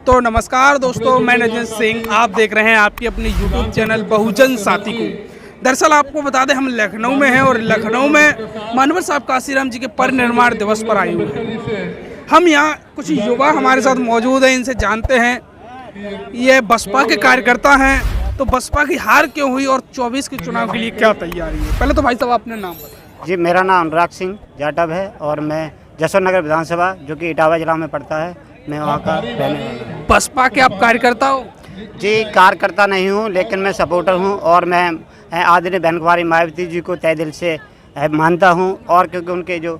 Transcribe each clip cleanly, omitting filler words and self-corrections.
तो नमस्कार दोस्तों, मैं नजन सिंह, आप देख रहे हैं आपकी अपनी YouTube चैनल बहुजन साथी को। दरअसल आपको बता दें, हम लखनऊ में हैं और लखनऊ में मानवर साहब काशीराम जी के परिनिर्वाण दिवस पर आए हुए हैं। हम यहाँ कुछ युवा हमारे साथ मौजूद हैं, इनसे जानते हैं ये बसपा के कार्यकर्ता हैं, तो बसपा की हार क्यों हुई और 24 के चुनाव के लिए क्या तैयारी है। पहले तो भाई साहब अपने नाम बताएं। जी, मेरा नाम अनुराग सिंह जाटव है और मैं जसवंत नगर विधानसभा जो कि इटावा जिला में पड़ता है, मैं वहाँ का रहने वाला हूँ। बसपा के आप कार्यकर्ता हो? जी, कार्यकर्ता नहीं हूँ लेकिन मैं सपोर्टर हूँ और मैं आदरणीय बहन कुमारी मायावती जी को तहे दिल से मानता हूँ और क्योंकि उनके जो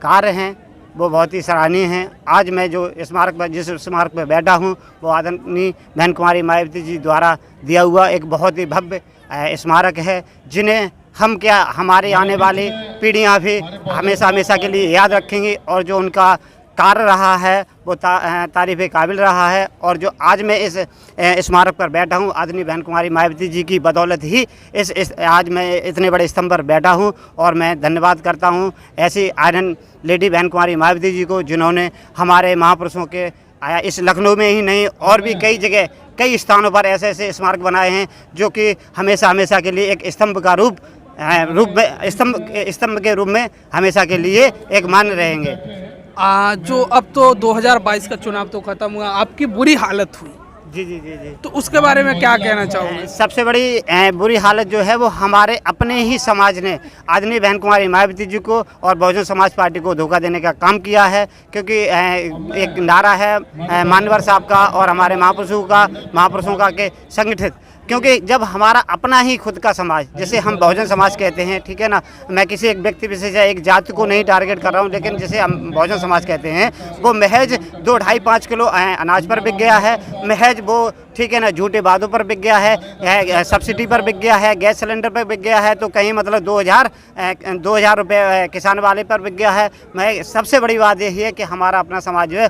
कार्य हैं वो बहुत ही सराहनीय हैं। आज मैं जो स्मारक पर जिस स्मारक पर बैठा हूँ वो आदरणीय बहन कुमारी मायावती जी द्वारा दिया हुआ एक बहुत ही भव्य स्मारक है, जिन्हें हम क्या हमारे आने वाली पीढ़ियाँ भी हमेशा हमेशा के लिए याद रखेंगी और जो उनका कार्य रहा है वो तारीफ़ काबिल रहा है। और जो आज मैं इस स्मारक पर बैठा हूँ आदरणीय बहन कुमारी मायावती जी की बदौलत ही इस आज मैं इतने बड़े स्तंभ पर बैठा हूँ और मैं धन्यवाद करता हूँ ऐसी आयरन लेडी बहन कुमारी मायावती जी को, जिन्होंने हमारे महापुरुषों के इस लखनऊ में ही नहीं और भी कई जगह कई स्थानों पर ऐसे ऐसे स्मारक बनाए हैं जो कि हमेशा हमेशा के लिए एक स्तंभ का रूप में स्तंभ के रूप में हमेशा के लिए एक मान्य रहेंगे। जो अब तो 2022 का चुनाव तो खत्म हुआ, आपकी बुरी हालत हुई। जी जी जी जी, तो उसके बारे में क्या कहना चाहोगे? सबसे बड़ी बुरी हालत जो है वो हमारे अपने ही समाज ने आदरणीय बहन कुमारी मायावती जी को और बहुजन समाज पार्टी को धोखा देने का काम किया है। क्योंकि एक नारा है मानवर साहब का और हमारे महापुरुषों का के संगठित, क्योंकि जब हमारा अपना ही खुद का समाज, जैसे हम बहुजन समाज कहते हैं, ठीक है ना, मैं किसी एक व्यक्ति विशेष या एक जाति को नहीं टारगेट कर रहा हूं, लेकिन जैसे हम बहुजन समाज कहते हैं वो महज 2-2.5-5 किलो अनाज पर बिक गया है, महज वो ठीक है ना झूठे वादों पर बिक गया है, सब्सिडी पर बिक गया है, गैस सिलेंडर पर बिक गया है, तो कहीं मतलब 2000 रुपये किसान वाले पर बिक गया है। मैं सबसे बड़ी बात यही है कि हमारा अपना समाज जो है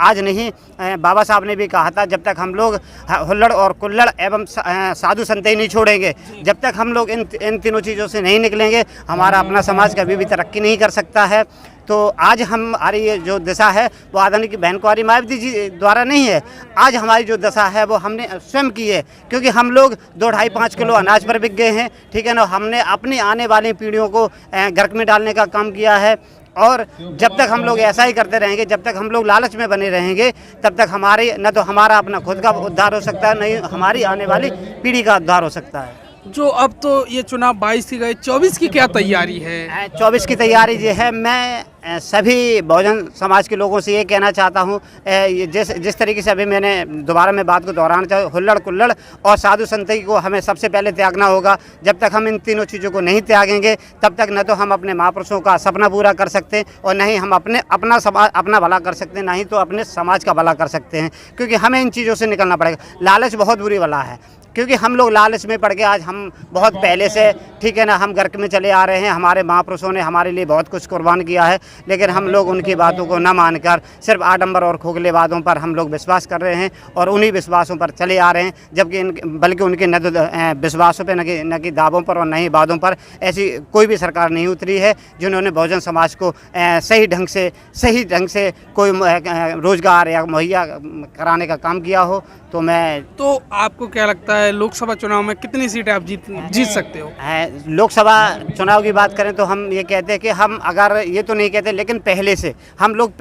आज नहीं, बाबा साहब ने भी कहा था, जब तक हम लोग हुल्लड़ और कुल्लड़ एवं साधु संत ही नहीं छोड़ेंगे, जब तक हम लोग इन तीनों चीज़ों से नहीं निकलेंगे, हमारा अपना समाज कभी भी तरक्की नहीं कर सकता है। तो आज हमारी ये जो दशा है वो आदरणीय बहन कुमारी मायावती जी द्वारा नहीं है, आज हमारी जो दशा है वो हमने स्वयं की है, क्योंकि हम लोग 2-2.5-5 किलो अनाज पर बिक गए हैं, ठीक है ना। हमने अपनी आने वाली पीढ़ियों को गर्क में डालने का काम किया है और जब तक हम लोग ऐसा ही करते रहेंगे, जब तक हम लोग लालच में बने रहेंगे, तब तक हमारी न तो हमारा अपना खुद का उद्धार हो सकता है, नहीं हमारी आने वाली पीढ़ी का उद्धार हो सकता है। जो अब तो ये चुनाव 22 की गए, 24 की क्या तैयारी है? 24 की तैयारी जो है, मैं सभी बहुजन समाज के लोगों से ये कहना चाहता हूँ, जिस तरीके से अभी मैंने दोबारा मैं बात को दोहराना चाहूँ, हुल्लड़ कुल्लड़ और साधु संतई को हमें सबसे पहले त्यागना होगा। जब तक हम इन तीनों चीज़ों को नहीं त्यागेंगे तब तक न तो हम अपने महापुरुषों का सपना पूरा कर सकते हैं और न ही हम अपना भला कर सकते हैं, ना ही तो अपने समाज का भला कर सकते हैं, क्योंकि हमें इन चीज़ों से निकलना पड़ेगा। लालच बहुत बुरी बला है, क्योंकि हम लोग लालच में पड़ के आज हम बहुत पहले से ठीक है ना हम गर्क में चले आ रहे हैं। हमारे महापुरुषों ने हमारे लिए बहुत कुछ कुर्बान किया है, लेकिन हम लोग उनकी बातों को न मानकर सिर्फ आडंबर और खोखले बातों पर हम लोग विश्वास कर रहे हैं और उन्हीं विश्वासों पर चले आ रहे हैं, जबकि बल्कि उनके न तो विश्वासों पर न कि दावों पर और न ही वादों पर ऐसी कोई भी सरकार नहीं उतरी है जिन्होंने बहुजन समाज को सही ढंग से कोई रोजगार या मुहैया कराने का काम किया हो। तो आपको क्या लगता है लोकसभा चुनाव में कितनी सीटें आप जीत सकते हो? लोकसभा चुनाव की बात करें तो हम ये कहते हैं कि हम अगर ये तो नहीं कहते, लेकिन हम लोग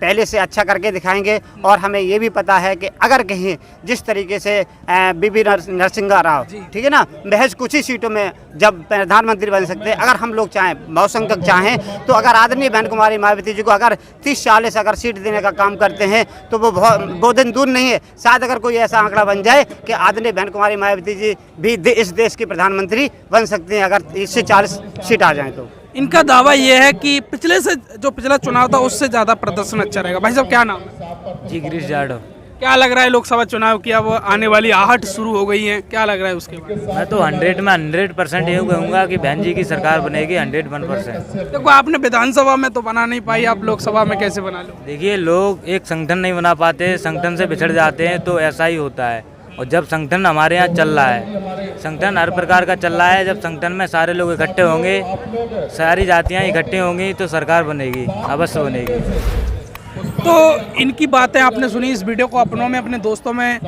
पहले से अच्छा करके दिखाएंगे। और हमें ये भी पता है कि अगर कहीं जिस तरीके से बीबी नरसिंहा राव, ठीक है ना, महज कुछ ही सीटों में जब प्रधानमंत्री बन सकते हैं, अगर हम लोग चाहें, बहुसंख्यक चाहें, तो अगर आदरणीय बहन कुमारी मायावती जी को अगर 30-40 अगर सीट देने का काम करते हैं तो वो दिन दूर नहीं है। शायद अगर कोई ऐसा आंकड़ा बन जाए कि आदरणीय बहन कुमारी मायावती जी भी इस देश की प्रधानमंत्री बन सकते हैं, अगर 30 से 40 सीट आ जाएँ तो। इनका दावा ये है कि पिछला चुनाव था उससे ज़्यादा प्रदर्शन अच्छा रहेगा। भाई साहब क्या नाम है? जी, गिरीश जाटव। क्या लग रहा है लोकसभा चुनाव की अब आने वाली आहट शुरू हो गई है, क्या लग रहा है उसके बाद? मैं तो 100% ये कहूँगा कि बहन जी की सरकार बनेगी 101%। देखो, आपने विधानसभा में तो बना नहीं पाई, आप लोकसभा में कैसे बना लो? देखिए, लोग एक संगठन नहीं बना पाते, संगठन से बिछड़ जाते हैं, तो ऐसा ही होता है। और जब संगठन हमारे यहाँ चल रहा है, संगठन हर प्रकार का चल रहा है, जब संगठन में सारे लोग इकट्ठे होंगे, सारी जातियाँ इकट्ठी होंगी, तो सरकार बनेगी, अवश्य बनेगी। तो इनकी बातें आपने सुनी, इस वीडियो को अपनों में, अपने दोस्तों में